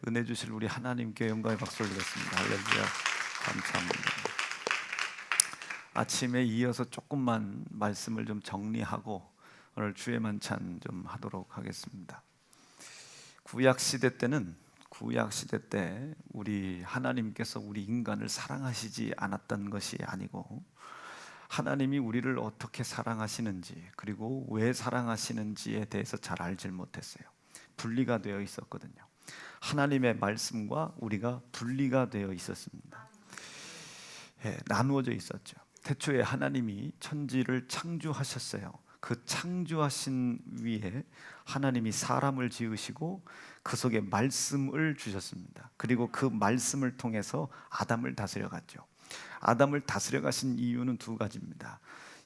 은혜 주실 우리 하나님께 영광의 박수를 드렸습니다. 할렐루야. 감사합니다. 아침에 이어서 조금만 말씀을 좀 정리하고 오늘 주의 만찬 좀 하도록 하겠습니다. 구약 시대 때 우리 하나님께서 우리 인간을 사랑하시지 않았던 것이 아니고 하나님이 우리를 어떻게 사랑하시는지 그리고 왜 사랑하시는지에 대해서 잘 알질 못했어요. 분리가 되어 있었거든요. 하나님의 말씀과 우리가 분리가 되어 있었습니다. 나누어져 있었죠. 태초에 하나님이 천지를 창조하셨어요. 그 창조하신 위에 하나님이 사람을 지으시고 그 속에 말씀을 주셨습니다. 그리고 그 말씀을 통해서 아담을 다스려갔죠. 아담을 다스려가신 이유는 두 가지입니다.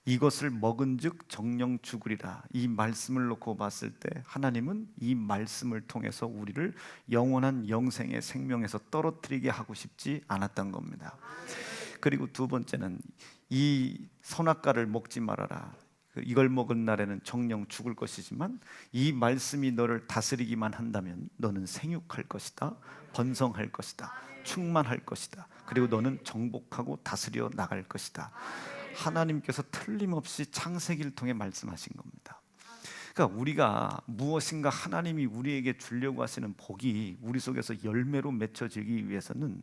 이것을 먹은즉 정령 죽으리라. 이 말씀을 놓고 봤을 때 하나님은 이 말씀을 통해서 우리를 영원한 영생의 생명에서 떨어뜨리게 하고 싶지 않았던 겁니다. 그리고 두 번째는 이 선악과를 먹지 말아라. 이걸 먹은 날에는 정령 죽을 것이지만 이 말씀이 너를 다스리기만 한다면 너는 생육할 것이다, 번성할 것이다, 충만할 것이다. 그리고 너는 정복하고 다스려 나갈 것이다. 하나님께서 틀림없이 창세기를 통해 말씀하신 겁니다. 그러니까 우리가 무엇인가 하나님이 우리에게 주려고 하시는 복이 우리 속에서 열매로 맺혀지기 위해서는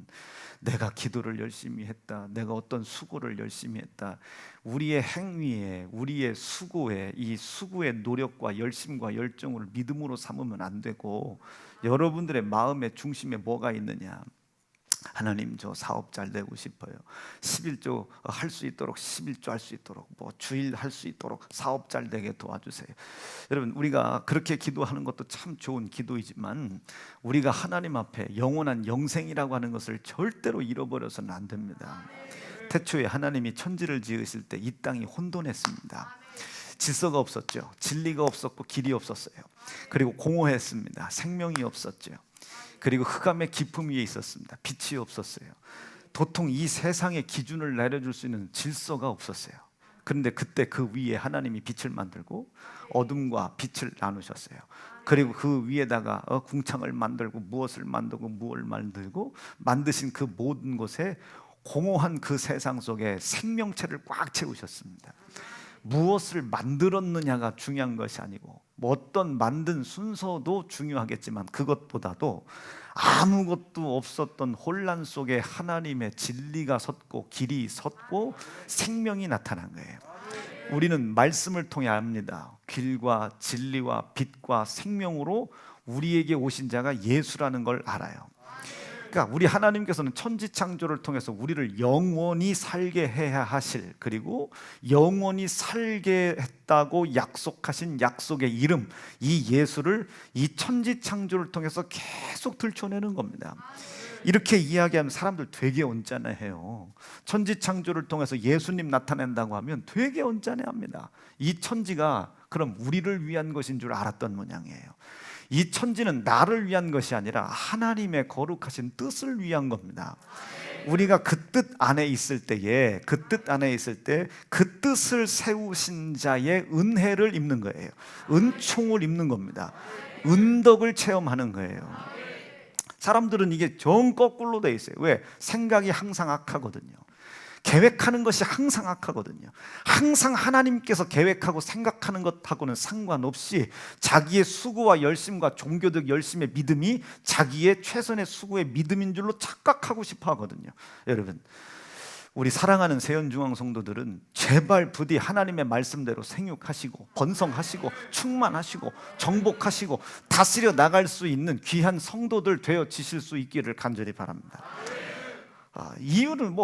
내가 기도를 열심히 했다, 내가 어떤 수고를 열심히 했다, 우리의 행위에, 우리의 수고에, 이 수고의 노력과 열심과 열정을 믿음으로 삼으면 안 되고, 여러분들의 마음의 중심에 뭐가 있느냐? 하나님, 저 사업 잘 되고 싶어요. 11조 할 수 있도록, 11조 할 수 있도록, 주일 할 수 있도록 사업 잘 되게 도와주세요. 여러분, 우리가 그렇게 기도하는 것도 참 좋은 기도이지만 우리가 하나님 앞에 영원한 영생이라고 하는 것을 절대로 잃어버려서는 안 됩니다. 태초에 하나님이 천지를 지으실 때 이 땅이 혼돈했습니다. 질서가 없었죠. 진리가 없었고 길이 없었어요. 그리고 공허했습니다. 생명이 없었죠. 그리고 흑암의 깊음 위에 있었습니다. 빛이 없었어요. 도통 이 세상의 기준을 내려줄 수 있는 질서가 없었어요. 그런데 그때 그 위에 하나님이 빛을 만들고 어둠과 빛을 나누셨어요. 그리고 그 위에다가 궁창을 만들고 무엇을 만들고 무엇을 만들고 만드신 그 모든 곳에 공허한 그 세상 속에 생명체를 꽉 채우셨습니다. 무엇을 만들었느냐가 중요한 것이 아니고 어떤 만든 순서도 중요하겠지만 그것보다도 아무것도 없었던 혼란 속에 하나님의 진리가 섰고 길이 섰고 생명이 나타난 거예요. 우리는 말씀을 통해 압니다. 길과 진리와 빛과 생명으로 우리에게 오신 자가 예수라는 걸 알아요. 그러니까 우리 하나님께서는 천지창조를 통해서 우리를 영원히 살게 해야 하실, 그리고 영원히 살게 했다고 약속하신 약속의 이름, 이 예수를 이 천지창조를 통해서 계속 들춰내는 겁니다. 이렇게 이야기하면 사람들 되게 언짢아해요. 천지창조를 통해서 예수님 나타낸다고 하면 되게 언짢아합니다. 이 천지가 그럼 우리를 위한 것인 줄 알았던 모양이에요. 이 천지는 나를 위한 것이 아니라 하나님의 거룩하신 뜻을 위한 겁니다. 우리가 그 뜻 안에 있을 때에, 그 뜻 안에 있을 때 그 뜻을 세우신 자의 은혜를 입는 거예요. 은총을 입는 겁니다. 은덕을 체험하는 거예요. 사람들은 이게 정 거꾸로 돼 있어요. 왜? 생각이 항상 악하거든요. 계획하는 것이 항상 악하거든요. 항상 하나님께서 계획하고 생각하는 것하고는 상관없이 자기의 수고와 열심과 종교적 열심의 믿음이 자기의 최선의 수고의 믿음인 줄로 착각하고 싶어 하거든요. 여러분, 우리 사랑하는 세연중앙 성도들은 제발 부디 하나님의 말씀대로 생육하시고 번성하시고 충만하시고 정복하시고 다스려 나갈 수 있는 귀한 성도들 되어지실 수 있기를 간절히 바랍니다. 이유는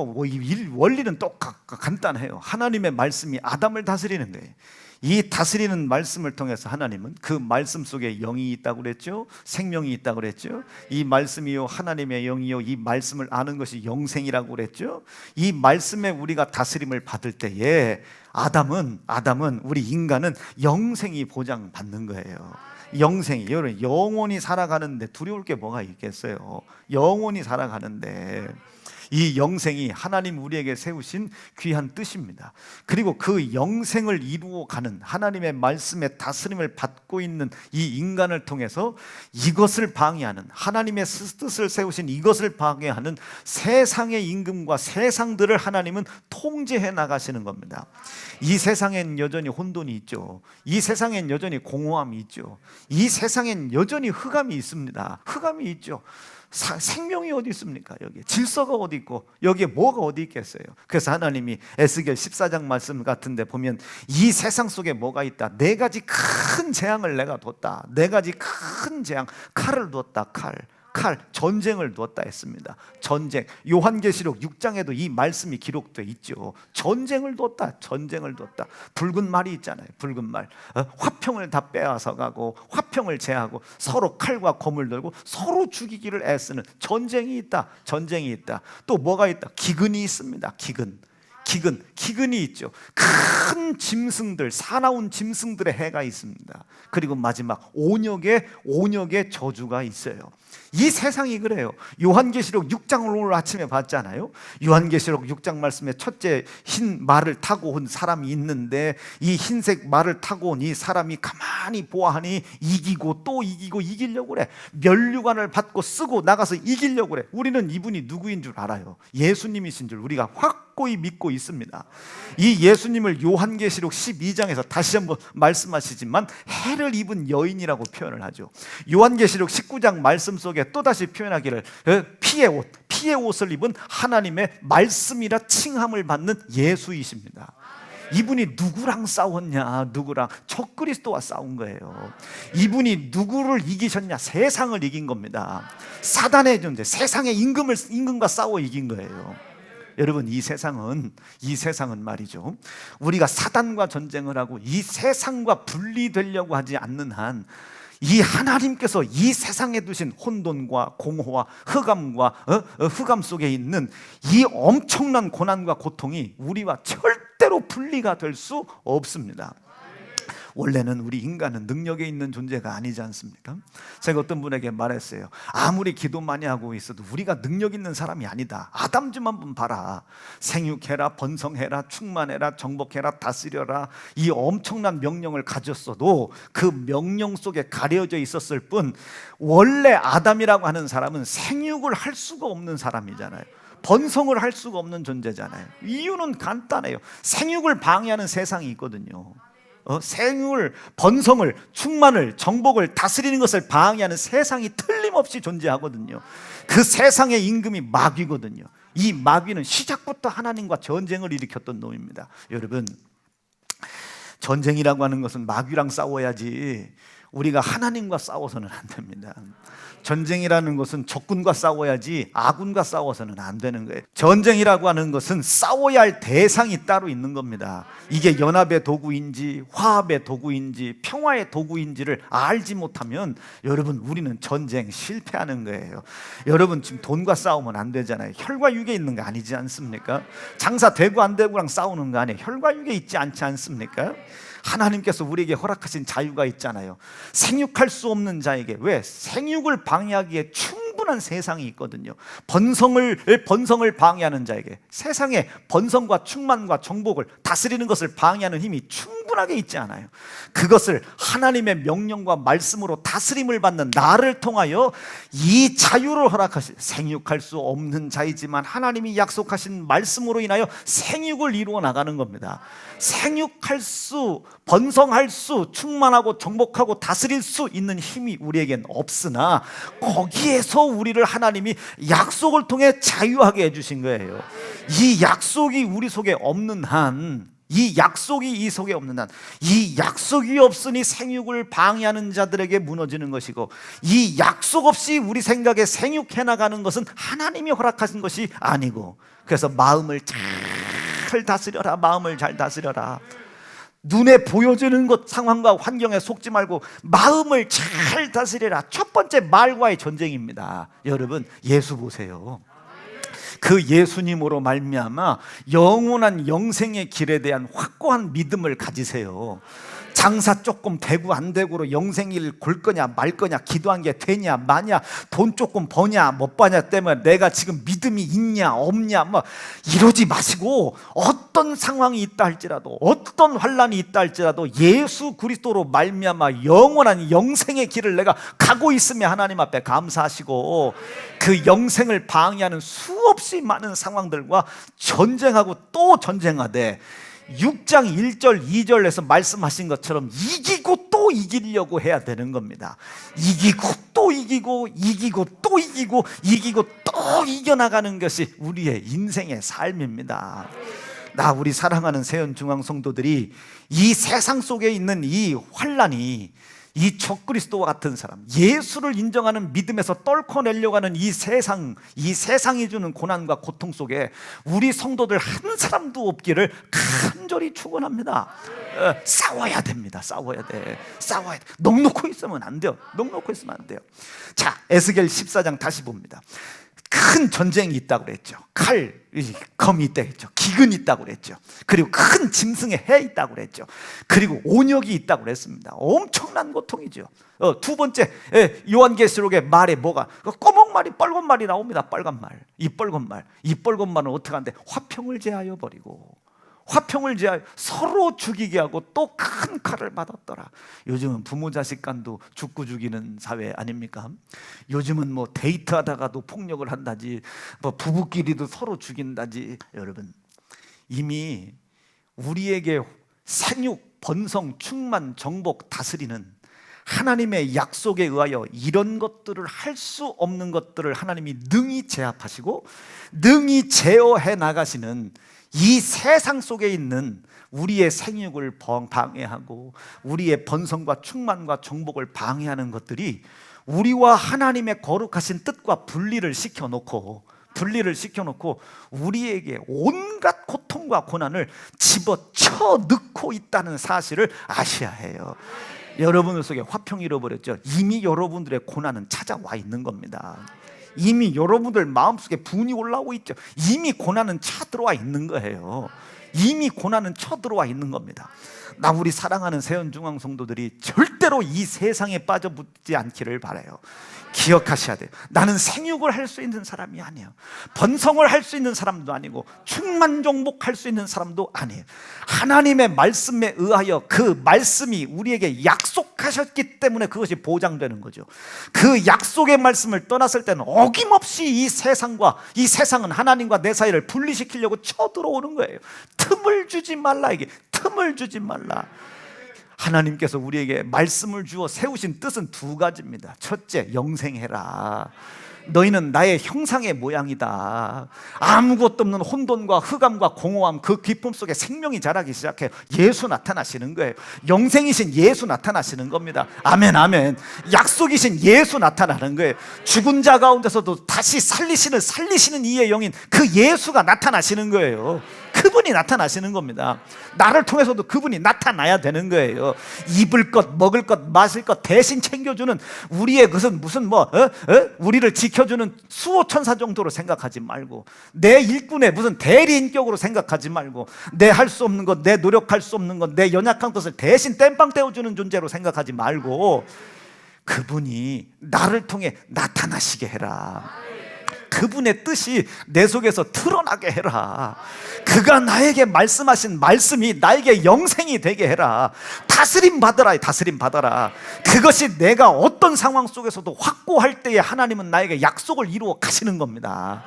원리는 간단해요. 하나님의 말씀이 아담을 다스리는 거예요. 이 다스리는 말씀을 통해서 하나님은 그 말씀 속에 영이 있다고 그랬죠. 생명이 있다고 그랬죠. 이 말씀이요 하나님의 영이요 이 말씀을 아는 것이 영생이라고 그랬죠. 이 말씀에 우리가 다스림을 받을 때에 아담은 우리 인간은 영생이 보장받는 거예요. 영생이, 여러분, 영원히 살아가는데 두려울 게 뭐가 있겠어요? 영원히 살아가는데 이 영생이 하나님 우리에게 세우신 귀한 뜻입니다. 그리고 그 영생을 이루어가는 하나님의 말씀의 다스림을 받고 갖고 있는 이 인간을 통해서 이것을 방해하는, 하나님의 뜻을 세우신 이것을 방해하는 세상의 임금과 세상들을 하나님은 통제해 나가시는 겁니다. 이 세상엔 여전히 혼돈이 있죠. 이 세상엔 여전히 공허함이 있죠. 이 세상엔 여전히 흑암이 있습니다. 흑암이 있죠. 생명이 어디 있습니까? 여기 질서가 어디 있고 여기에 뭐가 어디 있겠어요? 그래서 하나님이 에스겔 14장 말씀 같은데 보면 이 세상 속에 뭐가 있다, 네 가지 큰 재앙을 내가 뒀다. 네 가지 큰 재앙, 칼을 뒀다. 칼, 전쟁을 두었다 했습니다. 전쟁, 요한계시록 6장에도 이 말씀이 기록되어 있죠. 전쟁을 두었다. 붉은 말이 있잖아요. 붉은 말, 화평을 다 빼앗아 가고 화평을 제하고 서로 칼과 검을 들고 서로 죽이기를 애쓰는 전쟁이 있다. 또 뭐가 있다? 기근이 있습니다. 기근이 있죠. 큰 짐승들, 사나운 짐승들의 해가 있습니다. 그리고 마지막 온역의 저주가 있어요. 이 세상이 그래요. 요한계시록 6장을 오늘 아침에 봤잖아요. 요한계시록 6장 말씀에 첫째 흰 말을 타고 온 사람이 있는데 이 흰색 말을 타고 온 이 사람이 가만히 보아하니 이기고 또 이기려고 그래. 면류관을 받고 쓰고 나가서 이기려고 그래. 우리는 이분이 누구인 줄 알아요. 예수님이신 줄 우리가 확고히 믿고 있습니다. 이 예수님을 요한계시록 12장에서 다시 한번 말씀하시지만 해를 입은 여인이라고 표현을 하죠. 요한계시록 19장 말씀 속에 또다시 표현하기를 피의 옷을 입은 하나님의 말씀이라 칭함을 받는 예수이십니다. 이분이 누구랑 싸웠냐? 적그리스도와 싸운 거예요. 이분이 누구를 이기셨냐? 세상을 이긴 겁니다. 사단의 존재, 세상의 임금과 싸워 이긴 거예요. 여러분, 이 세상은 말이죠, 우리가 사단과 전쟁을 하고 이 세상과 분리되려고 하지 않는 한 이 하나님께서 이 세상에 두신 혼돈과 공허와 흑암 속에 있는 이 엄청난 고난과 고통이 우리와 절대로 분리가 될 수 없습니다. 원래는 우리 인간은 능력에 있는 존재가 아니지 않습니까? 제가 어떤 분에게 말했어요. 아무리 기도 많이 하고 있어도 우리가 능력 있는 사람이 아니다. 아담 좀 한번 봐라. 생육해라, 번성해라, 충만해라, 정복해라, 다스려라, 이 엄청난 명령을 가졌어도 그 명령 속에 가려져 있었을 뿐, 원래 아담이라고 하는 사람은 생육을 할 수가 없는 사람이잖아요. 번성을 할 수가 없는 존재잖아요. 이유는 간단해요. 생육을 방해하는 세상이 있거든요. 생을, 번성을, 충만을, 정복을 다스리는 것을 방해하는 세상이 틀림없이 존재하거든요. 그 세상의 임금이 마귀거든요. 이 마귀는 시작부터 하나님과 전쟁을 일으켰던 놈입니다. 여러분, 전쟁이라고 하는 것은 마귀랑 싸워야지 우리가 하나님과 싸워서는 안 됩니다. 전쟁이라는 것은 적군과 싸워야지 아군과 싸워서는 안 되는 거예요. 전쟁이라고 하는 것은 싸워야 할 대상이 따로 있는 겁니다. 이게 연합의 도구인지 화합의 도구인지 평화의 도구인지를 알지 못하면 여러분, 우리는 전쟁 실패하는 거예요. 여러분, 지금 돈과 싸우면 안 되잖아요. 혈과 육에 있는 거 아니지 않습니까? 장사 되고 안 되고랑 싸우는 거 아니에요. 혈과 육에 있지 않지 않습니까? 하나님께서 우리에게 허락하신 자유가 있잖아요. 생육할 수 없는 자에게, 왜? 생육을 방해하기에 충분한 세상이 있거든요. 번성을 방해하는 자에게 세상에 번성과 충만과 정복을 다스리는 것을 방해하는 힘이 충분하게 있지 않아요. 그것을 하나님의 명령과 말씀으로 다스림을 받는 나를 통하여 이 자유를 허락하신, 생육할 수 없는 자이지만 하나님이 약속하신 말씀으로 인하여 생육을 이루어 나가는 겁니다. 생육할 수, 번성할 수, 충만하고 정복하고 다스릴 수 있는 힘이 우리에겐 없으나 거기에서 우리를 하나님이 약속을 통해 자유하게 해주신 거예요. 이 약속이 우리 속에 없는 한, 이 약속이 없으니 생육을 방해하는 자들에게 무너지는 것이고, 이 약속 없이 우리 생각에 생육해 나가는 것은 하나님이 허락하신 것이 아니고, 그래서 마음을 잘 다스려라. 눈에 보여지는 것, 상황과 환경에 속지 말고 마음을 잘 다스려라. 첫 번째, 말과의 전쟁입니다. 여러분, 예수 보세요. 그 예수님으로 말미암아 영원한 영생의 길에 대한 확고한 믿음을 가지세요. 장사 조금 되고 안 되고로 영생일 골 거냐 말 거냐, 기도한 게 되냐 마냐, 돈 조금 버냐 못 버냐 때문에 내가 지금 믿음이 있냐 없냐 뭐 이러지 마시고, 어떤 상황이 있다 할지라도, 어떤 환난이 있다 할지라도 예수 그리스도로 말미암아 영원한 영생의 길을 내가 가고 있으며 하나님 앞에 감사하시고, 그 영생을 방해하는 수없이 많은 상황들과 전쟁하고 또 전쟁하되 6장 1절 2절에서 말씀하신 것처럼 이기고 또 이기려고 해야 되는 겁니다. 이기고 또 이기고, 이기고 또 이기고, 이기고 또 이겨나가는 것이 우리의 인생의 삶입니다. 우리 사랑하는 세연중앙 성도들이 이 세상 속에 있는 이 환난이, 이 적그리스도와 같은 사람, 예수를 인정하는 믿음에서 떨쳐내려고 하는 이 세상이 주는 고난과 고통 속에 우리 성도들 한 사람도 없기를 간절히 축원합니다. 싸워야 됩니다. 싸워야 돼. 넉넉히 있으면 안 돼요. 자, 에스겔 14장 다시 봅니다. 큰 전쟁이 있다고 그랬죠. 칼, 검이 있다고 그랬죠. 기근이 있다고 그랬죠. 그리고 큰 짐승의 해 있다고 그랬죠. 그리고 온역이 있다고 그랬습니다. 엄청난 고통이죠. 두 번째, 요한계시록의 말에 뭐가 검은 말이 빨간 말이 나옵니다. 빨간 말. 이 빨간 말은 어떻게 하는데 화평을 제하여 버리고, 화평을 제하여 서로 죽이게 하고 또 큰 칼을 받았더라. 요즘은 부모 자식 간도 죽고 죽이는 사회 아닙니까? 요즘은 뭐 데이트하다가도 폭력을 한다지, 뭐 부부끼리도 서로 죽인다지. 여러분, 이미 우리에게 생육, 번성, 충만, 정복, 다스리는 하나님의 약속에 의하여 이런 것들을 할 수 없는 것들을 하나님이 능히 제압하시고 능히 제어해 나가시는, 이 세상 속에 있는 우리의 생육을 방해하고 우리의 번성과 충만과 정복을 방해하는 것들이 우리와 하나님의 거룩하신 뜻과 분리를 시켜놓고 우리에게 온갖 고통과 고난을 집어쳐 넣고 있다는 사실을 아셔야 해요. 여러분들 속에 화평이 잃어버렸죠? 이미 여러분들의 고난은 찾아와 있는 겁니다. 이미 여러분들 마음속에 분이 올라오고 있죠. 이미 고난은 쳐들어와 있는 거예요. 우리 사랑하는 세연중앙 성도들이 절대로 이 세상에 빠져붙지 않기를 바라요. 기억하셔야 돼요. 나는 생육을 할 수 있는 사람이 아니에요. 번성을 할 수 있는 사람도 아니고 충만정복할 수 있는 사람도 아니에요. 하나님의 말씀에 의하여 그 말씀이 우리에게 약속하셨기 때문에 그것이 보장되는 거죠. 그 약속의 말씀을 떠났을 때는 어김없이 이 세상은 하나님과 내 사이를 분리시키려고 쳐들어오는 거예요. 틈을 주지 말라. 하나님께서 우리에게 말씀을 주어 세우신 뜻은 두 가지입니다. 첫째, 영생해라. 너희는 나의 형상의 모양이다. 아무것도 없는 혼돈과 흑암과 공허함, 그 깊음 속에 생명이 자라기 시작해요. 예수 나타나시는 거예요. 영생이신 예수 나타나시는 겁니다. 아멘, 아멘. 약속이신 예수 나타나는 거예요. 죽은 자 가운데서도 다시 살리시는 이의 영인 그 예수가 나타나시는 거예요. 그분이 나타나시는 겁니다. 나를 통해서도 그분이 나타나야 되는 거예요. 입을 것, 먹을 것, 마실 것 대신 챙겨주는 우리의 그것은 우리를 지켜주는 수호천사 정도로 생각하지 말고, 내 일꾼의 무슨 대리인격으로 생각하지 말고, 내 할 수 없는 것, 내 노력할 수 없는 것, 내 연약한 것을 대신 땜빵 떼어주는 존재로 생각하지 말고, 그분이 나를 통해 나타나시게 해라. 그분의 뜻이 내 속에서 드러나게 해라. 그가 나에게 말씀하신 말씀이 나에게 영생이 되게 해라. 다스림 받아라. 그것이 내가 어떤 상황 속에서도 확고할 때에 하나님은 나에게 약속을 이루어 가시는 겁니다.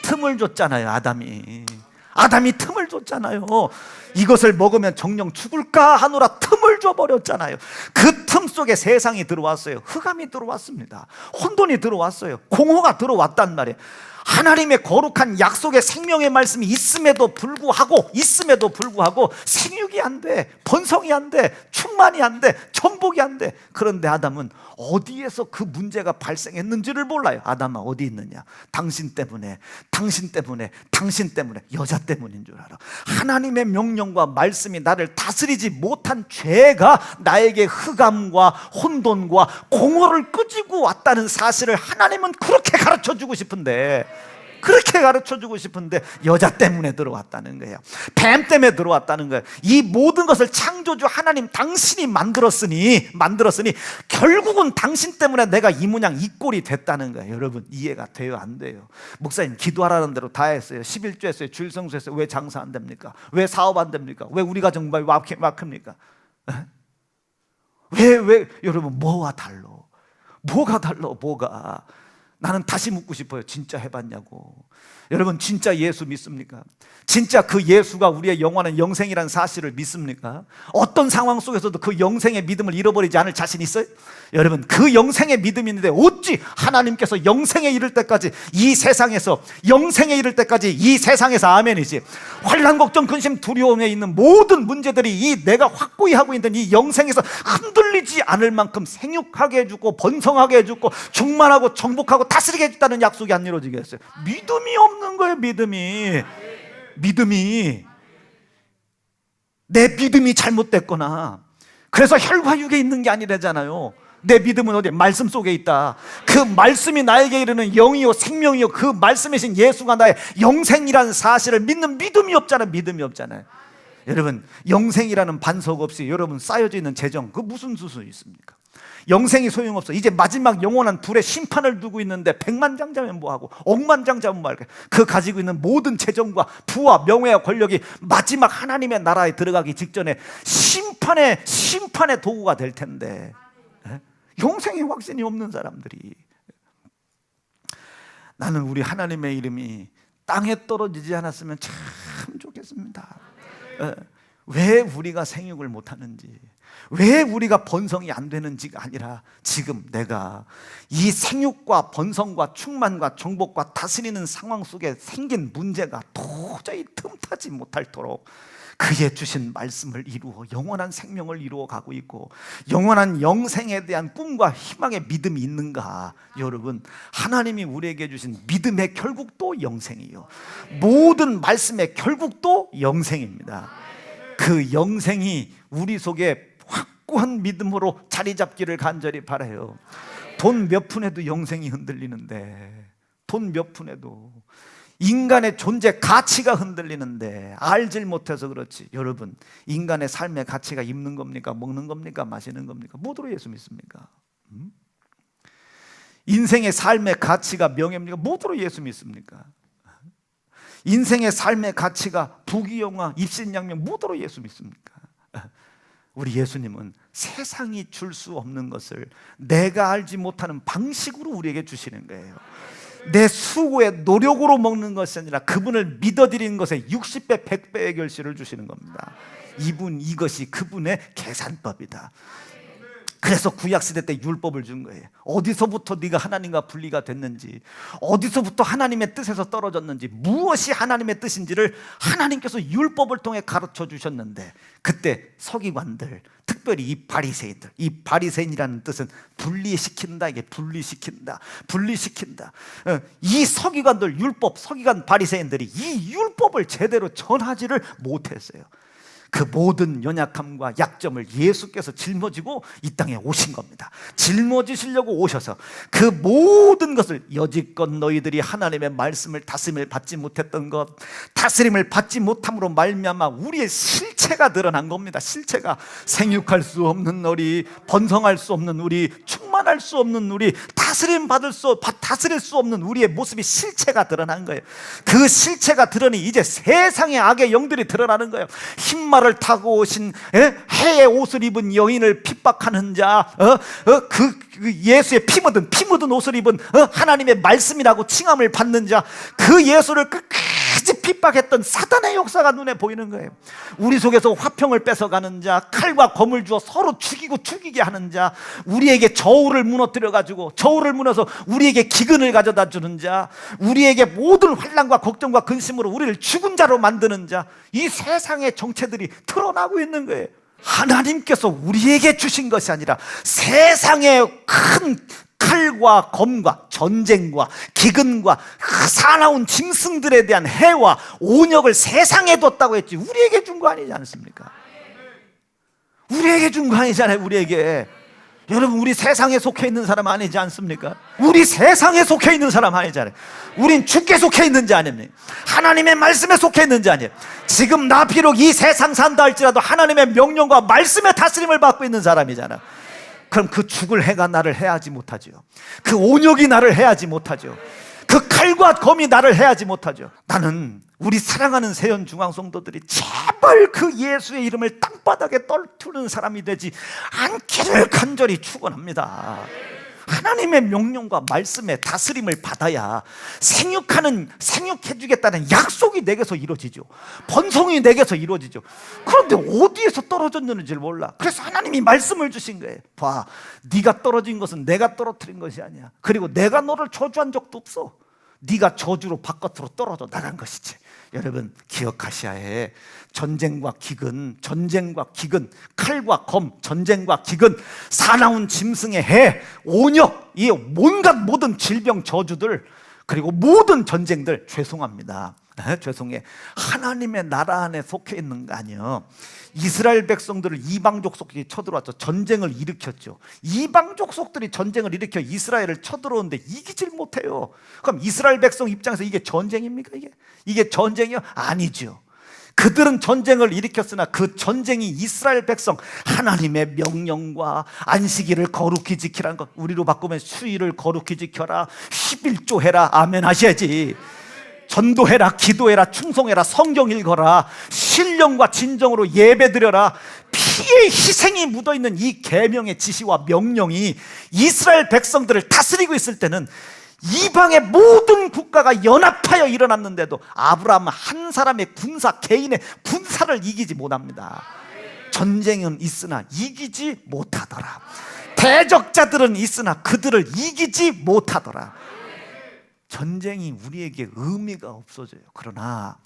틈을 줬잖아요. 아담이 틈을 줬잖아요. 이것을 먹으면 정령 죽을까 하노라 틈을 줘버렸잖아요. 그 틈 속에 세상이 들어왔어요. 흑암이 들어왔습니다. 혼돈이 들어왔어요. 공허가 들어왔단 말이에요. 하나님의 거룩한 약속의 생명의 말씀이 있음에도 불구하고 생육이 안 돼, 번성이 안 돼, 충만이 안 돼, 전복이 안 돼. 그런데 아담은 어디에서 그 문제가 발생했는지를 몰라요. 아담아, 어디 있느냐? 당신 때문에 여자 때문인 줄 알아. 하나님의 명령과 말씀이 나를 다스리지 못한 죄가 나에게 흑암과 혼돈과 공허를 끄지고 왔다는 사실을 하나님은 그렇게 가르쳐주고 싶은데 그렇게 가르쳐주고 싶은데 여자 때문에 들어왔다는 거예요. 뱀 때문에 들어왔다는 거예요. 이 모든 것을 창조주 하나님 당신이 만들었으니 결국은 당신 때문에 내가 이 모양 이 꼴이 됐다는 거예요. 여러분 이해가 돼요? 안 돼요? 목사님 기도하라는 대로 다 했어요. 11조 했어요. 주일성수 했어요. 왜 장사 안 됩니까? 왜 사업 안 됩니까? 왜 우리 가정 막힙니까? 왜 여러분 뭐가 달라? 뭐가 나는 다시 묻고 싶어요. 진짜 해봤냐고. 여러분 진짜 예수 믿습니까? 진짜 그 예수가 우리의 영원한 영생이라는 사실을 믿습니까? 어떤 상황 속에서도 그 영생의 믿음을 잃어버리지 않을 자신 있어요? 여러분 그 영생의 믿음이 있는데 어찌 하나님께서 영생에 이를 때까지 이 세상에서 아멘이지, 환난 걱정 근심 두려움에 있는 모든 문제들이 이 내가 확고히 하고 있는 이 영생에서 흔들리지 않을 만큼 생육하게 해주고 번성하게 해주고 충만하고 정복하고 다스리게 해준다는 약속이 안 이루어지겠어요? 믿음이 없는 거예요. 믿음이 내 믿음이 잘못됐거나 그래서 혈과육에 있는 게 아니라잖아요. 내 믿음은 어디? 말씀 속에 있다. 그 말씀이 나에게 이르는 영이요 생명이요 그 말씀이신 예수가 나의 영생이라는 사실을 믿는 믿음이 없잖아요. 여러분 영생이라는 반석 없이 여러분 쌓여져 있는 재정 그 무슨 수순이 있습니까? 영생이 소용없어. 이제 마지막 영원한 불의 심판을 두고 있는데 100만장자면 뭐하고 억만장자면 뭐할까? 그 가지고 있는 모든 재정과 부와 명예와 권력이 마지막 하나님의 나라에 들어가기 직전에 심판의 도구가 될 텐데 영생의 확신이 없는 사람들이, 나는 우리 하나님의 이름이 땅에 떨어지지 않았으면 참 좋겠습니다. 왜 우리가 생육을 못하는지, 왜 우리가 번성이 안 되는지가 아니라 지금 내가 이 생육과 번성과 충만과 정복과 다스리는 상황 속에 생긴 문제가 도저히 틈타지 못할도록 그의 주신 말씀을 이루어 영원한 생명을 이루어 가고 있고 영원한 영생에 대한 꿈과 희망의 믿음이 있는가? 여러분 하나님이 우리에게 주신 믿음의 결국도 영생이요 모든 말씀의 결국도 영생입니다. 그 영생이 우리 속에 확고한 믿음으로 자리 잡기를 간절히 바라요. 돈 몇 푼에도 영생이 흔들리는데, 돈 몇 푼에도 인간의 존재 가치가 흔들리는데 알질 못해서 그렇지. 여러분 인간의 삶의 가치가 입는 겁니까? 먹는 겁니까? 마시는 겁니까? 뭐로 예수 믿습니까? 인생의 삶의 가치가 명예입니까? 뭐로 예수 믿습니까? 인생의 삶의 가치가 부귀영화, 입신양명, 뭐로 예수 믿습니까? 우리 예수님은 세상이 줄 수 없는 것을 내가 알지 못하는 방식으로 우리에게 주시는 거예요. 내 수고의 노력으로 먹는 것이 아니라 그분을 믿어드리는 것에 60배, 100배의 결실을 주시는 겁니다. 이것이 그분의 계산법이다. 그래서 구약시대 때 율법을 준 거예요. 어디서부터 네가 하나님과 분리가 됐는지, 어디서부터 하나님의 뜻에서 떨어졌는지, 무엇이 하나님의 뜻인지를 하나님께서 율법을 통해 가르쳐 주셨는데, 그때 서기관들, 특별히 이 바리새인이라는 뜻은 분리시킨다. 이게 분리시킨다. 이 서기관들, 서기관 바리새인들이 이 율법을 제대로 전하지를 못했어요. 그 모든 연약함과 약점을 예수께서 짊어지고 이 땅에 오신 겁니다. 짊어지시려고 오셔서 그 모든 것을, 여지껏 너희들이 하나님의 말씀을 다스림을 받지 못했던 것, 다스림을 받지 못함으로 말미암아 우리의 실체가 드러난 겁니다. 실체가 생육할 수 없는 우리, 번성할 수 없는 우리, 충만할 수 없는 우리, 다스릴 수 없는 우리의 모습이 실체가 드러난 거예요. 그 실체가 드러니 이제 세상의 악의 영들이 드러나는 거예요. 흰말을 타고 오신 해의 옷을 입은 여인을 핍박하는 자, 그 예수의 피 묻은 옷을 입은 하나님의 말씀이라고 칭함을 받는 자, 그 예수를 끝까지 핍박했던 사단의 역사가 눈에 보이는 거예요. 우리 속에서 화평을 뺏어가는 자, 칼과 검을 주어 서로 죽이게 하는 자, 우리에게 저울을 무너서 우리에게 기근을 가져다 주는 자, 우리에게 모든 환난과 걱정과 근심으로 우리를 죽은 자로 만드는 자, 이 세상의 정체들이 드러나고 있는 거예요. 하나님께서 우리에게 주신 것이 아니라 세상의 큰 칼과 검과 전쟁과 기근과 사나운 짐승들에 대한 해와 온역을 세상에 뒀다고 했지 우리에게 준 거 아니지 않습니까? 우리에게 준 거 아니잖아요. 여러분, 우리 세상에 속해 있는 사람 아니지 않습니까? 우리 세상에 속해 있는 사람 아니잖아요. 우린 주께 속해 있는 자 아닙니까? 하나님의 말씀에 속해 있는 자 아니에요? 지금 나 비록 이 세상 산다 할지라도 하나님의 명령과 말씀의 다스림을 받고 있는 사람이잖아. 그럼 그 죽을 해가 나를 해하지 못하죠. 그 온역이 나를 해하지 못하죠. 그 칼과 검이 나를 해하지 못하죠. 나는 우리 사랑하는 세연 중앙 성도들이 제발 그 예수의 이름을 땅바닥에 떨투는 사람이 되지 않기를 간절히 축원합니다. 하나님의 명령과 말씀의 다스림을 받아야 생육해주겠다는 약속이 내게서 이루어지죠. 번성이 내게서 이루어지죠. 그런데 어디에서 떨어졌는지를 몰라. 그래서 하나님이 말씀을 주신 거예요. 봐, 네가 떨어진 것은 내가 떨어뜨린 것이 아니야. 그리고 내가 너를 저주한 적도 없어. 네가 저주로 바깥으로 떨어져 나간 것이지. 여러분, 기억하셔야 해. 전쟁과 기근, 칼과 검, 전쟁과 기근, 사나운 짐승의 해, 온역, 이 온갖 모든 질병 저주들, 그리고 모든 전쟁들, 죄송합니다. 죄송해. 하나님의 나라 안에 속해 있는 거 아니에요. 이스라엘 백성들을 이방 족속들이 쳐들어왔죠. 전쟁을 일으켰죠. 이방 족속들이 전쟁을 일으켜 이스라엘을 쳐들어오는데 이기질 못해요. 그럼 이스라엘 백성 입장에서 이게 전쟁입니까? 이게 전쟁이요? 아니죠. 그들은 전쟁을 일으켰으나 그 전쟁이 이스라엘 백성 하나님의 명령과 안식일을 거룩히 지키라는 것, 우리로 바꾸면 수일을 거룩히 지켜라, 11조 해라, 아멘 하셔야지. 전도해라, 기도해라, 충성해라, 성경 읽어라, 신령과 진정으로 예배드려라. 피의 희생이 묻어있는 이 계명의 지시와 명령이 이스라엘 백성들을 다스리고 있을 때는 이방의 모든 국가가 연합하여 일어났는데도 아브라함은 한 사람의 개인의 군사를 이기지 못합니다. 전쟁은 있으나 이기지 못하더라. 대적자들은 있으나 그들을 이기지 못하더라. 전쟁이 우리에게 의미가 없어져요. 그러나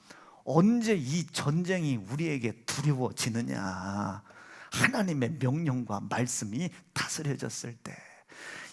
언제 이 전쟁이 우리에게 두려워지느냐? 하나님의 명령과 말씀이 다스려졌을 때,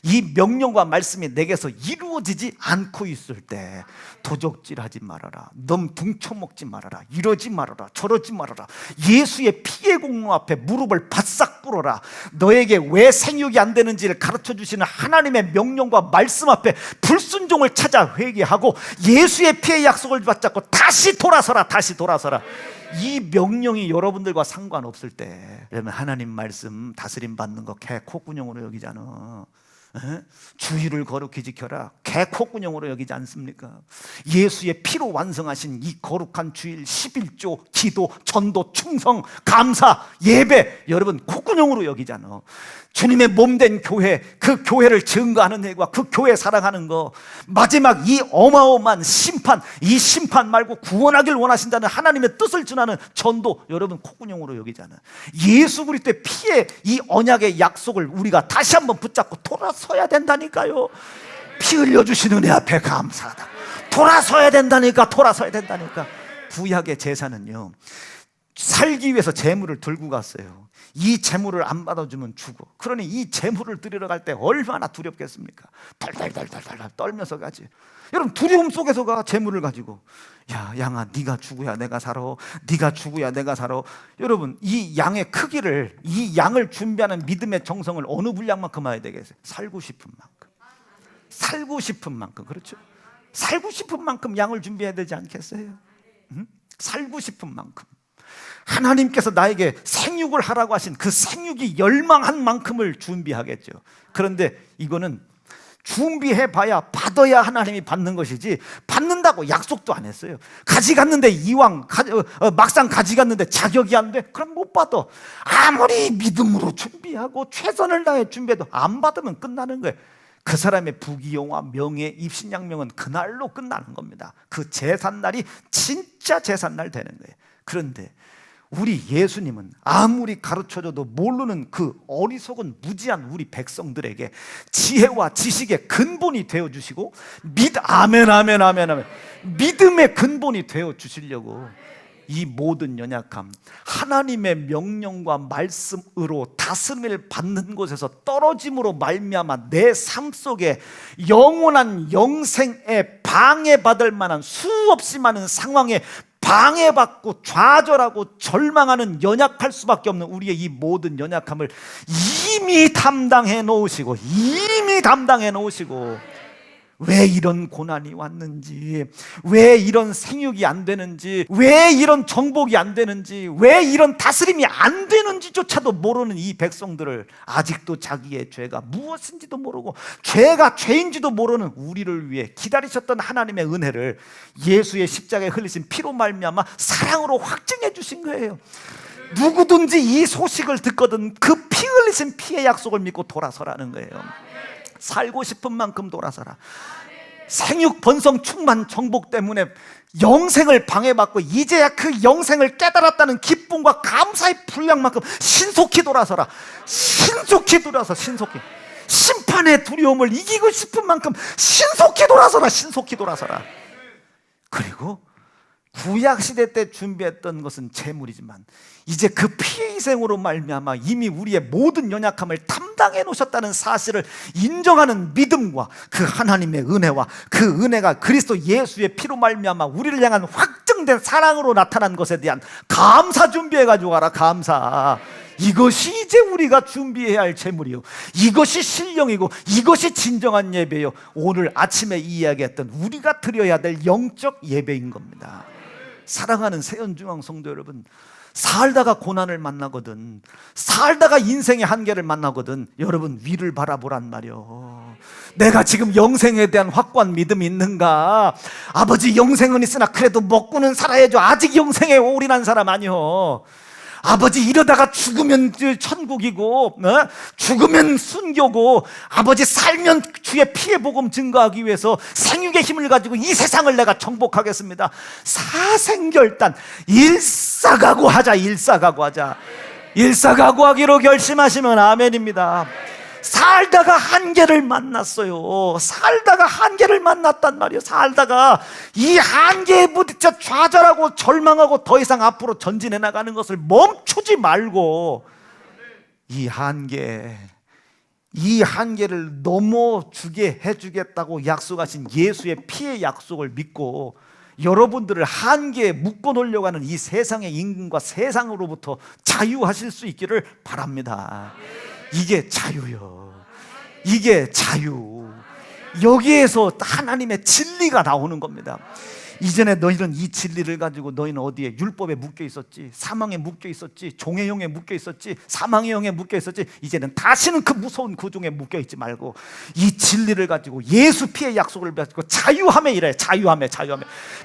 이 명령과 말씀이 내게서 이루어지지 않고 있을 때 도적질하지 말아라, 너무 등쳐먹지 말아라, 이러지 말아라, 저러지 말아라, 예수의 피의 공로 앞에 무릎을 바싹 꿇어라. 너에게 왜 생육이 안 되는지를 가르쳐 주시는 하나님의 명령과 말씀 앞에 불순종을 찾아 회개하고 예수의 피의 약속을 붙잡고 다시 돌아서라. 이 명령이 여러분들과 상관없을 때, 여러분, 하나님 말씀 다스림 받는 거 개 콧구녕으로 여기잖아. 주일을 거룩히 지켜라, 개 콧구녕으로 여기지 않습니까? 예수의 피로 완성하신 이 거룩한 주일 11조, 기도, 전도, 충성, 감사, 예배, 여러분 콧구녕으로 여기잖아. 주님의 몸된 교회, 그 교회를 증거하는 일과 그 교회 사랑하는 거, 마지막 이 어마어마한 심판, 이 심판 말고 구원하길 원하신다는 하나님의 뜻을 전하는 전도, 여러분 콧구녕으로 여기잖아. 예수 그리스도의 피의 이 언약의 약속을 우리가 다시 한번 붙잡고 돌아서야 된다니까요. 피 흘려주시는 애 앞에 감사하다. 돌아서야 된다니까. 구약의 제사는요, 살기 위해서 제물을 들고 갔어요. 이 제물을 안 받아주면 죽어. 그러니 이 제물을 드리러 갈 때 얼마나 두렵겠습니까? 덜덜 떨면서 가지. 여러분, 두려움 속에서 가. 제물을 가지고, 야, 양아, 네가 죽어야 내가 살아. 네가 죽어야 내가 살아. 여러분, 이 양의 크기를, 이 양을 준비하는 믿음의 정성을 어느 분량만큼 해야 되겠어요? 살고 싶은 만큼. 그렇죠? 살고 싶은 만큼 양을 준비해야 되지 않겠어요? 응? 살고 싶은 만큼. 하나님께서 나에게 생육을 하라고 하신 그 생육이 열망한 만큼을 준비하겠죠. 그런데 이거는 준비해봐야 받아야 하나님이 받는 것이지, 받는다고 약속도 안 했어요. 가져갔는데 막상 가져갔는데 자격이 안 돼? 그럼 못 받아. 아무리 믿음으로 준비하고 최선을 다해 준비해도 안 받으면 끝나는 거예요. 그 사람의 부귀영화, 명예, 입신양명은 그날로 끝나는 겁니다. 그 제삿날이 진짜 제삿날 되는 거예요. 그런데 우리 예수님은 아무리 가르쳐줘도 모르는 그 어리석은 무지한 우리 백성들에게 지혜와 지식의 근본이 되어주시고, 아멘, 믿음의 근본이 되어주시려고 이 모든 연약함, 하나님의 명령과 말씀으로 다스림을 받는 곳에서 떨어짐으로 말미암아 내 삶 속에 영원한 영생에 방해받을 만한 수없이 많은 상황에 방해받고 좌절하고 절망하는, 연약할 수밖에 없는 우리의 이 모든 연약함을 이미 담당해 놓으시고, 왜 이런 고난이 왔는지, 왜 이런 생육이 안 되는지, 왜 이런 정복이 안 되는지, 왜 이런 다스림이 안 되는지조차도 모르는 이 백성들을, 아직도 자기의 죄가 무엇인지도 모르고 죄가 죄인지도 모르는 우리를 위해 기다리셨던 하나님의 은혜를 예수의 십자가에 흘리신 피로 말미암아 사랑으로 확증해 주신 거예요. 누구든지 이 소식을 듣거든 그 피 흘리신 피의 약속을 믿고 돌아서라는 거예요. 살고 싶은 만큼 돌아서라. 생육 번성 충만 정복 때문에 영생을 방해받고 이제야 그 영생을 깨달았다는 기쁨과 감사의 분량만큼 신속히 돌아서라. 신속히 돌아서, 신속히. 심판의 두려움을 이기고 싶은 만큼 신속히 돌아서라. 신속히 돌아서라. 그리고 구약시대 때 준비했던 것은 재물이지만 이제 그 피의 희생으로 말미암아 이미 우리의 모든 연약함을 담당해 놓으셨다는 사실을 인정하는 믿음과 그 하나님의 은혜와 그 은혜가 그리스도 예수의 피로 말미암아 우리를 향한 확증된 사랑으로 나타난 것에 대한 감사 준비해 가지고 가라. 감사. 이것이 이제 우리가 준비해야 할 재물이요, 이것이 신령이고 이것이 진정한 예배요, 오늘 아침에 이야기했던 우리가 드려야 될 영적 예배인 겁니다. 사랑하는 세연중앙 성도 여러분, 살다가 고난을 만나거든, 살다가 인생의 한계를 만나거든, 여러분 위를 바라보란 말이요. 내가 지금 영생에 대한 확고한 믿음이 있는가? 아버지 영생은 있으나 그래도 먹고는 살아야죠. 아직 영생에 올인한 사람 아니요. 아버지 이러다가 죽으면 천국이고, 죽으면 순교고, 아버지 살면 주의 피의 복음 증거하기 위해서 생육의 힘을 가지고 이 세상을 내가 정복하겠습니다. 사생결단, 일사각오하자. 일사각오하기로 결심하시면 아멘입니다. 살다가 한계를 만났어요. 살다가 한계를 만났단 말이에요. 살다가 이 한계에 부딪혀 좌절하고 절망하고 더 이상 앞으로 전진해 나가는 것을 멈추지 말고 이 한계를 넘어주게 해주겠다고 약속하신 예수의 피의 약속을 믿고 여러분들을 한계에 묶어놓으려고 하는 이 세상의 임금과 세상으로부터 자유하실 수 있기를 바랍니다. 이게 자유요. 이게 자유. 여기에서 하나님의 진리가 나오는 겁니다. 이전에 너희는 이 진리를 가지고 너희는 어디에? 율법에 묶여 있었지, 사망에 묶여 있었지, 종의 영에 묶여 있었지, 사망의 영에 묶여 있었지. 이제는 다시는 그 무서운 구중에 묶여 있지 말고 이 진리를 가지고 예수 피의 약속을 가지고 자유함에 이래. 자유함에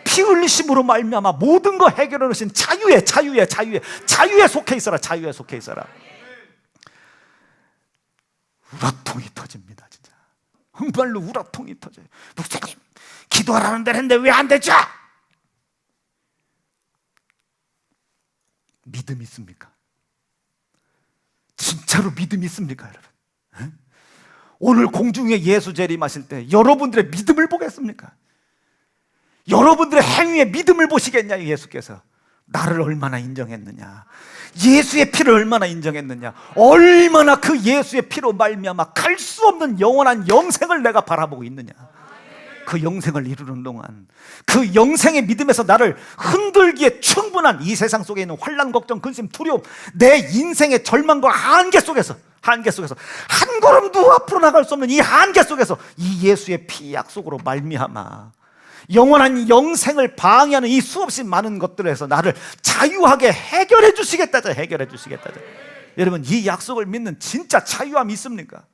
피 흘리심으로 말미암아 모든 거 해결해 놓으신 자유에 속해 있어라. 자유에 속해 있어라. 우라통이 터집니다. 진짜 정말로 우라통이 터져요. 목사님 기도하라는 데를 했는데 왜 안 되죠? 믿음 있습니까? 진짜로 믿음 있습니까 여러분? 에? 오늘 공중에 예수 재림하실 때 여러분들의 믿음을 보겠습니까? 여러분들의 행위에 믿음을 보시겠냐? 예수께서 나를 얼마나 인정했느냐, 예수의 피를 얼마나 인정했느냐, 얼마나 그 예수의 피로 말미암아 갈 수 없는 영원한 영생을 내가 바라보고 있느냐. 그 영생을 이루는 동안 그 영생의 믿음에서 나를 흔들기에 충분한 이 세상 속에 있는 환난, 걱정, 근심, 두려움, 내 인생의 절망과 한계 속에서 한 걸음도 앞으로 나갈 수 없는 이 한계 속에서 이 예수의 피 약속으로 말미암아 영원한 영생을 방해하는 이 수없이 많은 것들에서 나를 자유하게 해결해 주시겠다. 여러분 이 약속을 믿는 진짜 자유함이 있습니까?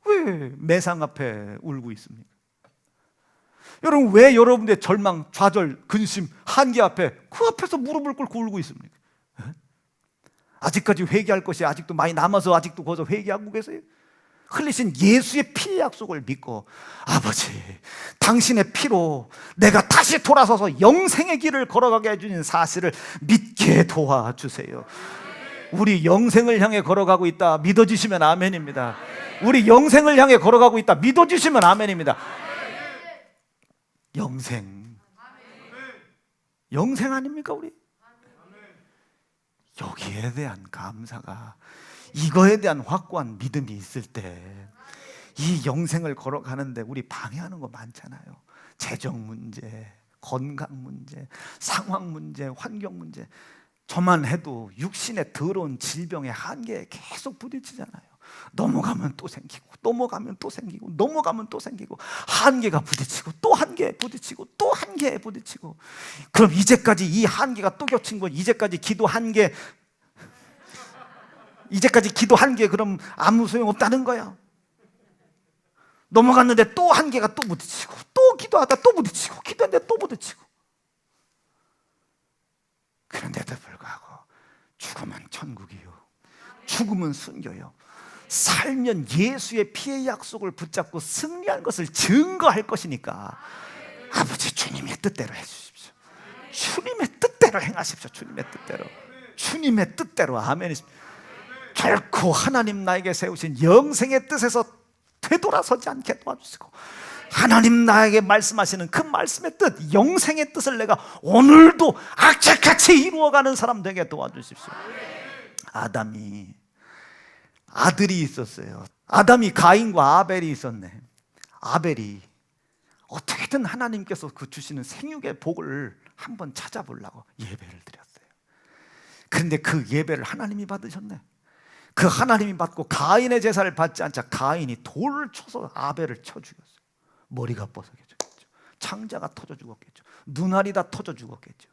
왜 매상 앞에 울고 있습니까? 여러분 왜 여러분의 절망, 좌절, 근심, 한계 앞에 그 앞에서 무릎을 꿇고 울고 있습니까? 아직까지 회개할 것이 아직도 많이 남아서 아직도 거기서 회개하고 계세요? 흘리신 예수의 피의 약속을 믿고 아버지 당신의 피로 내가 다시 돌아서서 영생의 길을 걸어가게 해주는 사실을 믿게 도와주세요. 우리 영생을 향해 걸어가고 있다 믿어주시면 아멘입니다. 우리 영생을 향해 걸어가고 있다 믿어주시면 아멘입니다. 영생 아닙니까 우리? 여기에 대한 감사가, 이거에 대한 확고한 믿음이 있을 때 이 영생을 걸어가는데 우리 방해하는 거 많잖아요. 재정 문제, 건강 문제, 상황 문제, 환경 문제. 저만 해도 육신의 더러운 질병의 한계에 계속 부딪히잖아요. 넘어가면 또 생기고, 넘어가면 또 생기고, 넘어가면 또 생기고, 한계가 부딪히고, 또 한계에 부딪히고, 또 한계에 부딪히고. 그럼 이제까지 이 한계가 또 겹친 거, 이제까지 기도 한계, 그럼 아무 소용 없다는 거야. 넘어갔는데 또 한계가 또 부딪히고, 또 기도하다 또 부딪히고, 기도했는데 또 부딪히고. 그런데도 불구하고 죽으면 천국이요, 죽으면 순교요, 살면 예수의 피의 약속을 붙잡고 승리한 것을 증거할 것이니까 아버지 주님의 뜻대로 해주십시오. 주님의 뜻대로 행하십시오. 주님의 뜻대로. 아멘. 결코 하나님 나에게 세우신 영생의 뜻에서 되돌아서지 않게 도와주시고, 하나님 나에게 말씀하시는 그 말씀의 뜻, 영생의 뜻을 내가 오늘도 악착같이 이루어가는 사람 되게 도와주십시오. 아담이 아들이 있었어요. 아담이 가인과 아벨이 있었네. 아벨이 어떻게든 하나님께서 그 주시는 생육의 복을 한번 찾아보려고 예배를 드렸어요. 그런데 그 예배를 하나님이 받으셨네. 그 하나님이 받고 가인의 제사를 받지 않자 가인이 돌을 쳐서 아벨을 쳐 죽였어요. 머리가 뻗어져 죽겠죠. 창자가 터져 죽었겠죠. 눈알이 다 터져 죽었겠죠.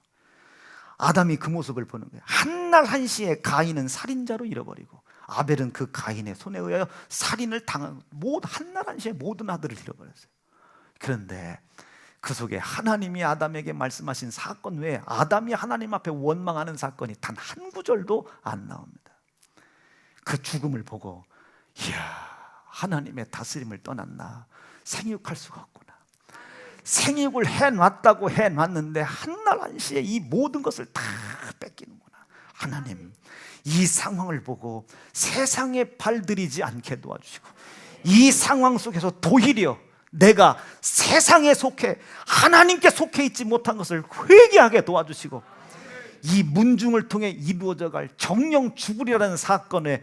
아담이 그 모습을 보는 거예요. 한날 한시에 가인은 살인자로 잃어버리고 아벨은 그 가인의 손에 의하여 살인을 당한, 한날 한시에 모든 아들을 잃어버렸어요. 그런데 그 속에 하나님이 아담에게 말씀하신 사건 외에 아담이 하나님 앞에 원망하는 사건이 단 한 구절도 안 나옵니다. 그 죽음을 보고 이야, 하나님의 다스림을 떠났나, 생육할 수가 없구나. 생육을 해놨다고 해놨는데 한날 한시에 이 모든 것을 다 뺏기는구나. 하나님, 이 상황을 보고 세상에 발들이지 않게 도와주시고, 이 상황 속에서 도리어 내가 세상에 속해 하나님께 속해 있지 못한 것을 회개하게 도와주시고, 이 문중을 통해 이루어져갈 정령 죽으리라는 사건의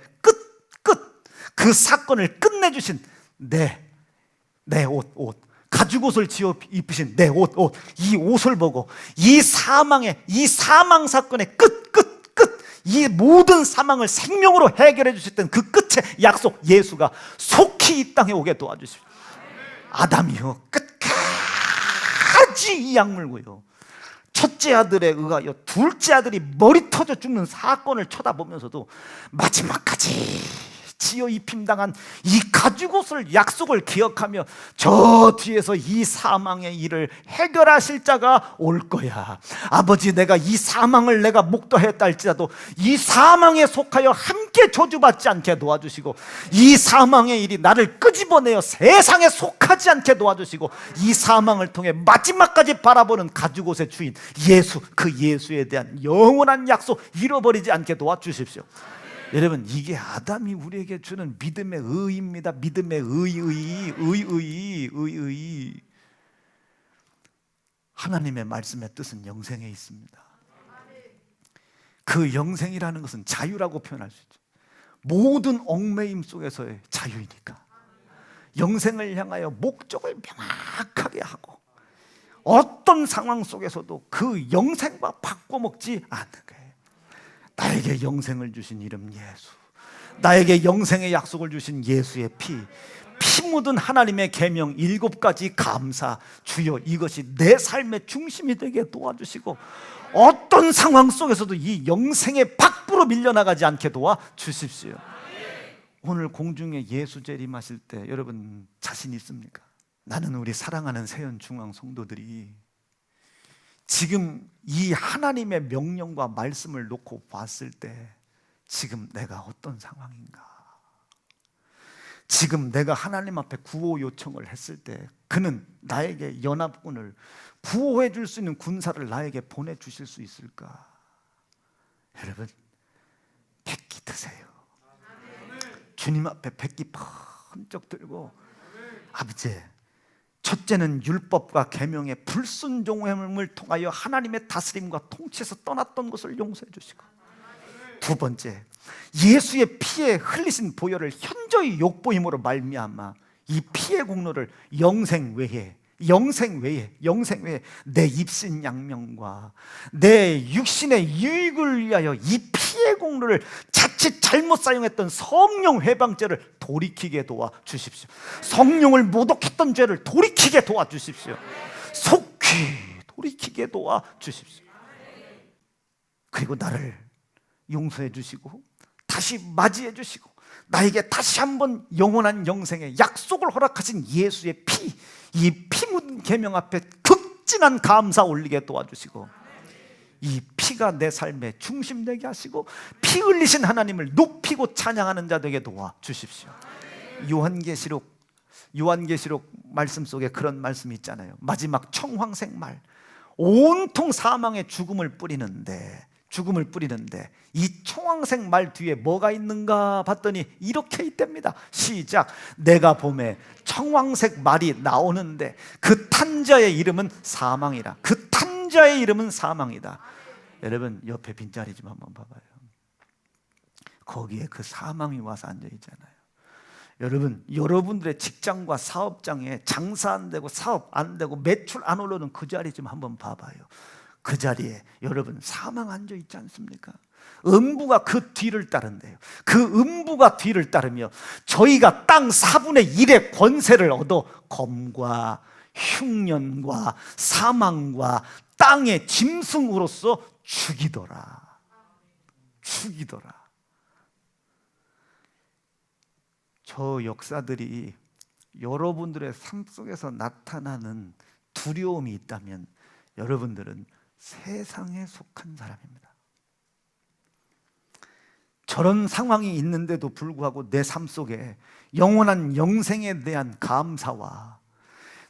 그 사건을 끝내주신 내 옷, 가죽옷을 지어 입으신 내 옷, 이 옷을 보고 이 사망 사건의 이 모든 사망을 생명으로 해결해 주셨던 그 끝의 약속 예수가 속히 이 땅에 오게 도와주십시오. 아담이요, 끝까지 이 약물고요, 첫째 아들에 의하여 둘째 아들이 머리 터져 죽는 사건을 쳐다보면서도 마지막까지 지어 입힘당한 이 가죽옷을, 약속을 기억하며 저 뒤에서 이 사망의 일을 해결하실 자가 올 거야. 아버지, 내가 이 사망을 내가 목도했다 할지라도 이 사망에 속하여 함께 저주받지 않게 도와주시고, 이 사망의 일이 나를 끄집어내어 세상에 속하지 않게 도와주시고, 이 사망을 통해 마지막까지 바라보는 가죽옷의 주인 예수, 그 예수에 대한 영원한 약속 잃어버리지 않게 도와주십시오. 여러분, 이게 아담이 우리에게 주는 믿음의 의입니다. 믿음의 의. 하나님의 말씀의 뜻은 영생에 있습니다. 그 영생이라는 것은 자유라고 표현할 수 있죠. 모든 얽매임 속에서의 자유이니까 영생을 향하여 목적을 명확하게 하고 어떤 상황 속에서도 그 영생과 바꿔먹지 않는 거예요. 나에게 영생을 주신 이름 예수, 나에게 영생의 약속을 주신 예수의 피 묻은 하나님의 계명 7가지 감사, 주여 이것이 내 삶의 중심이 되게 도와주시고 어떤 상황 속에서도 이 영생의 밖으로 밀려나가지 않게 도와주십시오. 오늘 공중에 예수 재림하실 때 여러분 자신 있습니까? 나는 우리 사랑하는 세연중앙 성도들이 지금 이 하나님의 명령과 말씀을 놓고 봤을 때 지금 내가 어떤 상황인가? 지금 내가 하나님 앞에 구호 요청을 했을 때 그는 나에게 연합군을 구호해 줄 수 있는 군사를 나에게 보내주실 수 있을까? 여러분, 백기 드세요. 주님 앞에 백기 번쩍 들고, 아버지, 첫째는 율법과 계명의 불순종함을 통하여 하나님의 다스림과 통치에서 떠났던 것을 용서해 주시고, 두 번째, 예수의 피에 흘리신 보혈을 현저히 욕보임으로 말미암아 이 피의 공로를 영생 외에 영생 외에 내 입신양명과 내 육신의 유익을 위하여 이 피의 공로를 자칫 잘못 사용했던 성령 회방죄를 돌이키게 도와주십시오. 성령을 모독했던 죄를 돌이키게 도와주십시오. 속히 돌이키게 도와주십시오. 그리고 나를 용서해 주시고 다시 맞이해 주시고 나에게 다시 한번 영원한 영생의 약속을 허락하신 예수의 피, 이 피 묻은 계명 앞에 극진한 감사 올리게 도와주시고 이 피가 내 삶의 중심 되게 하시고 피 흘리신 하나님을 높이고 찬양하는 자 되게 도와주십시오. 요한계시록 말씀 속에 그런 말씀이 있잖아요. 마지막 청황색 말, 온통 사망의 죽음을 뿌리는데 이 청황색 말 뒤에 뭐가 있는가 봤더니 이렇게 있답니다. 시작. 내가 봄에 청황색 말이 나오는데 그 탄자의 이름은 사망이라. 그 탄자의 이름은 사망이다. 여러분 옆에 빈자리 좀 한번 봐봐요. 거기에 그 사망이 와서 앉아 있잖아요. 여러분, 여러분들의 직장과 사업장에 장사 안 되고 사업 안 되고 매출 안 오르는 그 자리 좀 한번 봐봐요. 그 자리에 여러분 사망 앉아 있지 않습니까? 음부가 그 뒤를 따른대요. 그 음부가 뒤를 따르며 저희가 땅 4분의 1의 권세를 얻어 검과 흉년과 사망과 땅의 짐승으로서 죽이더라. 저 역사들이 여러분들의 삶 속에서 나타나는 두려움이 있다면 여러분들은 세상에 속한 사람입니다. 저런 상황이 있는데도 불구하고 내 삶 속에 영원한 영생에 대한 감사와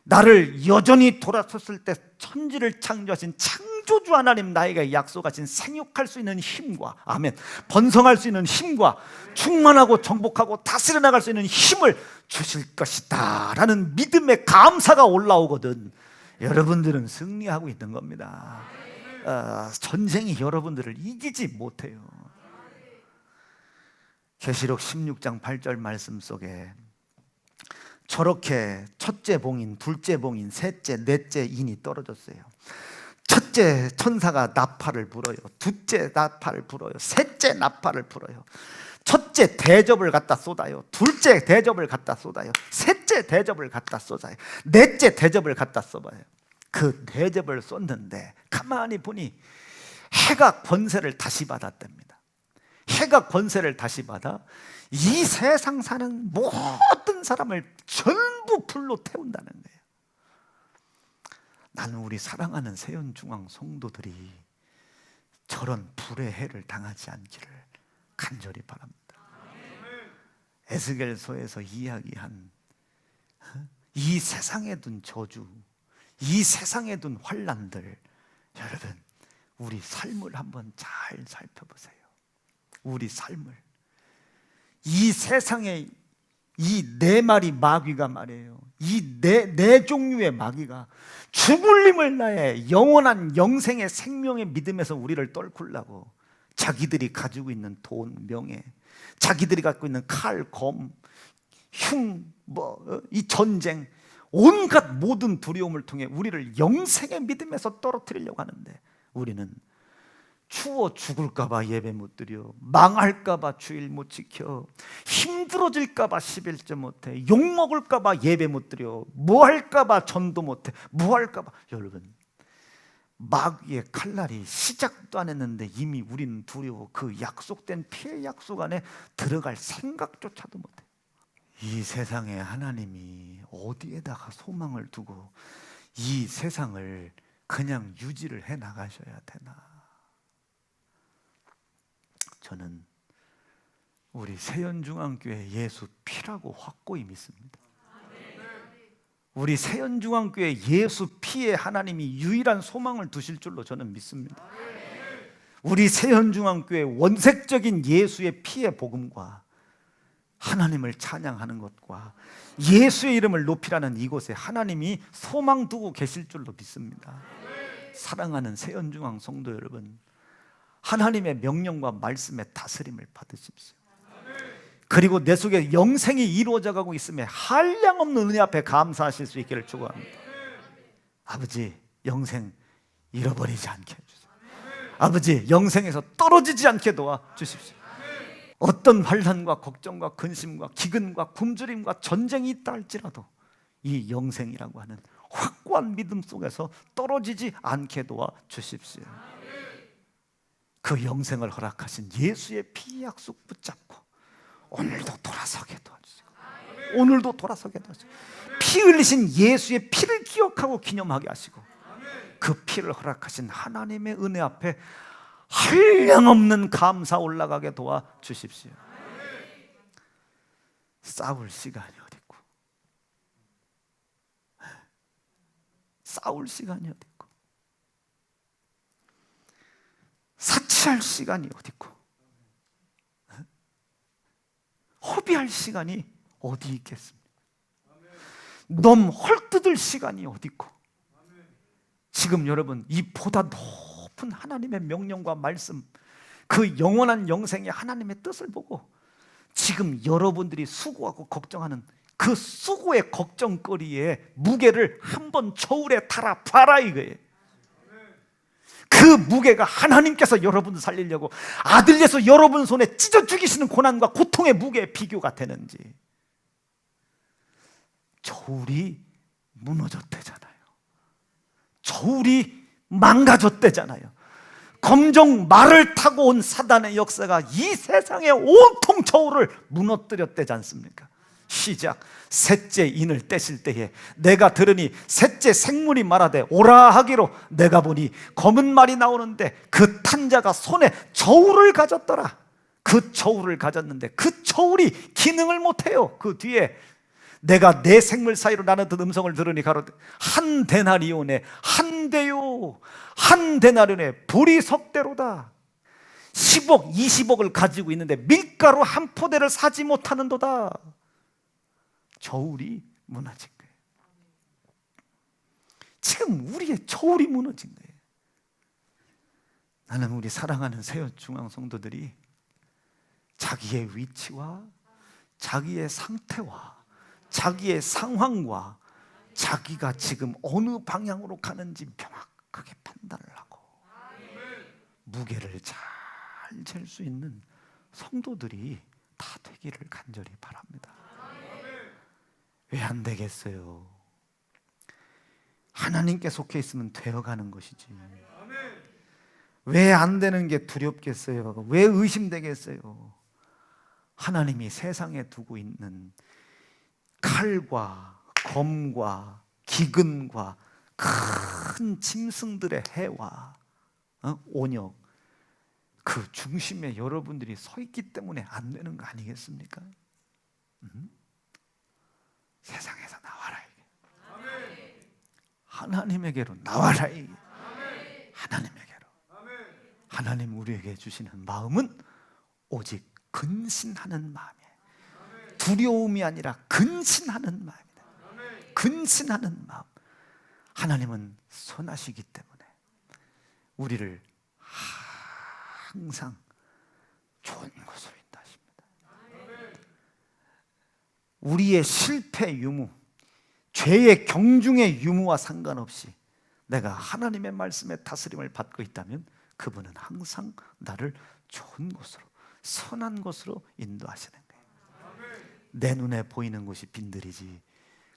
나를 여전히 돌아섰을 때 천지를 창조하신 창조주 하나님 나에게 약속하신 생육할 수 있는 힘과 아멘, 번성할 수 있는 힘과 충만하고 정복하고 다스려 나갈 수 있는 힘을 주실 것이다 라는 믿음의 감사가 올라오거든 여러분들은 승리하고 있는 겁니다. 전쟁이 여러분들을 이기지 못해요. 계시록 16장 8절 말씀 속에 저렇게 첫째 봉인, 둘째 봉인, 셋째, 넷째 인이 떨어졌어요. 첫째 천사가 나팔을 불어요. 둘째 나팔을 불어요. 셋째 나팔을 불어요. 첫째 대접을 갖다 쏟아요. 둘째 대접을 갖다 쏟아요. 셋째 대접을 갖다 쏟아요. 넷째 대접을 갖다 쏟아요. 그 대접을 쏟는데 가만히 보니 해가 권세를 다시 받았답니다. 해가 권세를 다시 받아 이 세상 사는 모든 사람을 전부 불로 태운다는 거예요. 나는 우리 사랑하는 세연중앙 성도들이 저런 불의 해를 당하지 않기를 간절히 바랍니다. 에스겔서에서 이야기한 이 세상에 둔 저주, 이 세상에 둔 환난들, 여러분 우리 삶을 한번 잘 살펴보세요. 우리 삶을, 이 세상에 이 네 마리 마귀가 말이에요. 이 네 종류의 마귀가 죽을 힘을 나의 영원한 영생의 생명의 믿음에서 우리를 떨굴라고 자기들이 가지고 있는 돈, 명예, 자기들이 갖고 있는 칼, 검, 흉, 이 전쟁, 온갖 모든 두려움을 통해 우리를 영생의 믿음에서 떨어뜨리려고 하는데 우리는 추워 죽을까봐 예배 못 드려, 망할까봐 주일 못 지켜, 힘들어질까봐 11조 못해, 욕먹을까봐 예배 못 드려, 뭐 할까봐 전도 못해, 뭐 할까봐. 여러분 마귀의 칼날이 시작도 안 했는데 이미 우리는 두려워 그 약속된 피의 약속 안에 들어갈 생각조차도 못해. 이 세상에 하나님이 어디에다가 소망을 두고 이 세상을 그냥 유지를 해 나가셔야 되나? 저는 우리 세연중앙교회 예수 피라고 확고히 믿습니다. 우리 세연중앙교회 예수 피에 하나님이 유일한 소망을 두실 줄로 저는 믿습니다. 우리 세연중앙교회 원색적인 예수의 피의 복음과 하나님을 찬양하는 것과 예수의 이름을 높이라는 이곳에 하나님이 소망 두고 계실 줄로 믿습니다. 사랑하는 세연중앙 성도 여러분, 하나님의 명령과 말씀의 다스림을 받으십시오. 그리고 내 속에 영생이 이루어져 가고 있음에 한량없는 은혜 앞에 감사하실 수 있기를 축원합니다. 아버지, 영생 잃어버리지 않게 해주세요. 아버지, 영생에서 떨어지지 않게 도와주십시오. 어떤 환난과 걱정과 근심과 기근과 굶주림과 전쟁이 있다 할지라도 이 영생이라고 하는 확고한 믿음 속에서 떨어지지 않게 도와주십시오. 그 영생을 허락하신 예수의 피 약속 붙잡고 오늘도 돌아서게 도와주시고, 오늘도 돌아서게 도와주시고, 피 흘리신 예수의 피를 기억하고 기념하게 하시고, 그 피를 허락하신 하나님의 은혜 앞에 한량없는 감사 올라가게 도와주십시오. 싸울 시간이 어딨고, 싸울 시간이 어딨고, 사치할 시간이 어딨고, 허비할 시간이 어디 있겠습니까? 넘 헐뜯을 시간이 어딨고, 지금 여러분 이 보다 높은 하나님의 명령과 말씀, 그 영원한 영생의 하나님의 뜻을 보고 지금 여러분들이 수고하고 걱정하는 그 수고의 걱정거리에 무게를 한번 저울에 달아봐라 이거예요. 그 무게가 하나님께서 여러분을 살리려고 아들에서 여러분 손에 찢어 죽이시는 고난과 고통의 무게에 비교가 되는지. 저울이 무너졌대잖아요. 저울이 망가졌대잖아요. 검정 말을 타고 온 사단의 역사가 이 세상의 온통 저울을 무너뜨렸대지 않습니까? 시작. 셋째 인을 떼실 때에 내가 들으니 셋째 생물이 말하되 오라 하기로 내가 보니 검은 말이 나오는데 그 탄자가 손에 저울을 가졌더라. 그 저울을 가졌는데 그 저울이 기능을 못해요. 그 뒤에 내가 내 생물 사이로 나는 듯 음성을 들으니 가로되 한 데나리온에 한 대요, 한 데나리온에 보리석대로다. 10억 20억을 가지고 있는데 밀가루 한 포대를 사지 못하는도다. 저울이 무너진 거예요. 지금 우리의 저울이 무너진 거예요. 나는 우리 사랑하는 세연중앙 성도들이 자기의 위치와 자기의 상태와 자기의 상황과 자기가 지금 어느 방향으로 가는지 명확하게 판단을 하고 무게를 잘 잴 수 있는 성도들이 다 되기를 간절히 바랍니다. 왜 안 되겠어요? 하나님께 속해 있으면 되어가는 것이지. 왜 안 되는 게 두렵겠어요? 왜 의심되겠어요? 하나님이 세상에 두고 있는 칼과 검과 기근과 큰 짐승들의 해와 온역, 그 중심에 여러분들이 서 있기 때문에 안 되는 거 아니겠습니까? 세상에서 나와라 이게. 하나님에게로 나와라 이게. 하나님에게로. 하나님 우리에게 주시는 마음은 오직 근신하는 마음이에요. 두려움이 아니라 근신하는 마음이다. 근신하는 마음. 하나님은 선하시기 때문에 우리를 항상 좋은 곳으로 인도하십니다. 우리의 실패 유무, 죄의 경중의 유무와 상관없이 내가 하나님의 말씀의 다스림을 받고 있다면 그분은 항상 나를 좋은 곳으로, 선한 곳으로 인도하시는 거예요. 내 눈에 보이는 곳이 빈들이지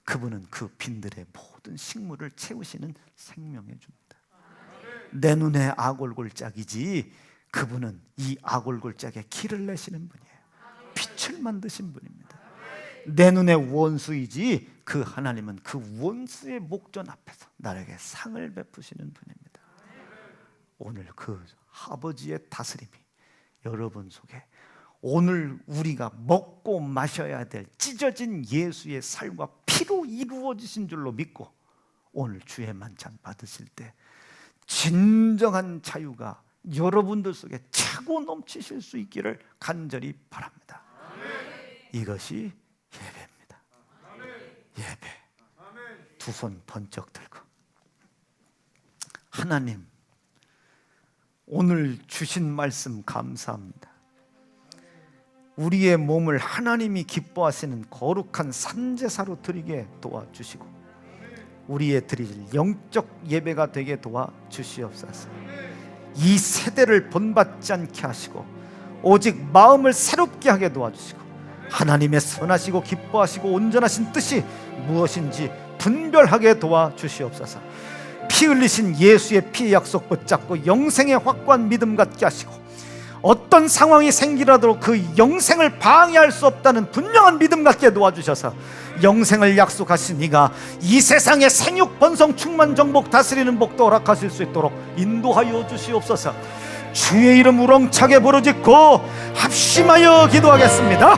그분은 그 빈들의 모든 식물을 채우시는 생명의 주입니다. 내 눈에 악골골짝이지 그분은 이 악골골짝에 길을 내시는 분이에요. 빛을 만드신 분입니다. 내 눈에 원수이지 그 하나님은 그 원수의 목전 앞에서 나에게 상을 베푸시는 분입니다. 오늘 그 아버지의 다스림이 여러분 속에 오늘 우리가 먹고 마셔야 될 찢어진 예수의 살과 피로 이루어지신 줄로 믿고 오늘 주의 만찬 받으실 때 진정한 자유가 여러분들 속에 차고 넘치실 수 있기를 간절히 바랍니다. 이것이 예배입니다. 예배. 두 손 번쩍 들고 하나님 오늘 주신 말씀 감사합니다. 우리의 몸을 하나님이 기뻐하시는 거룩한 산제사로 드리게 도와주시고 우리의 드릴 영적 예배가 되게 도와주시옵소서. 이 세대를 본받지 않게 하시고 오직 마음을 새롭게 하게 도와주시고 하나님의 선하시고 기뻐하시고 온전하신 뜻이 무엇인지 분별하게 도와주시옵소서. 피 흘리신 예수의 피의 약속 붙잡고 영생의 확고한 믿음 갖게 하시고 어떤 상황이 생기라도 그 영생을 방해할 수 없다는 분명한 믿음 갖게 도와주셔서 영생을 약속하신 이가 이 세상의 생육 번성 충만 정복 다스리는 복도 허락하실 수 있도록 인도하여 주시옵소서. 주의 이름 우렁차게 부르짖고 합심하여 기도하겠습니다.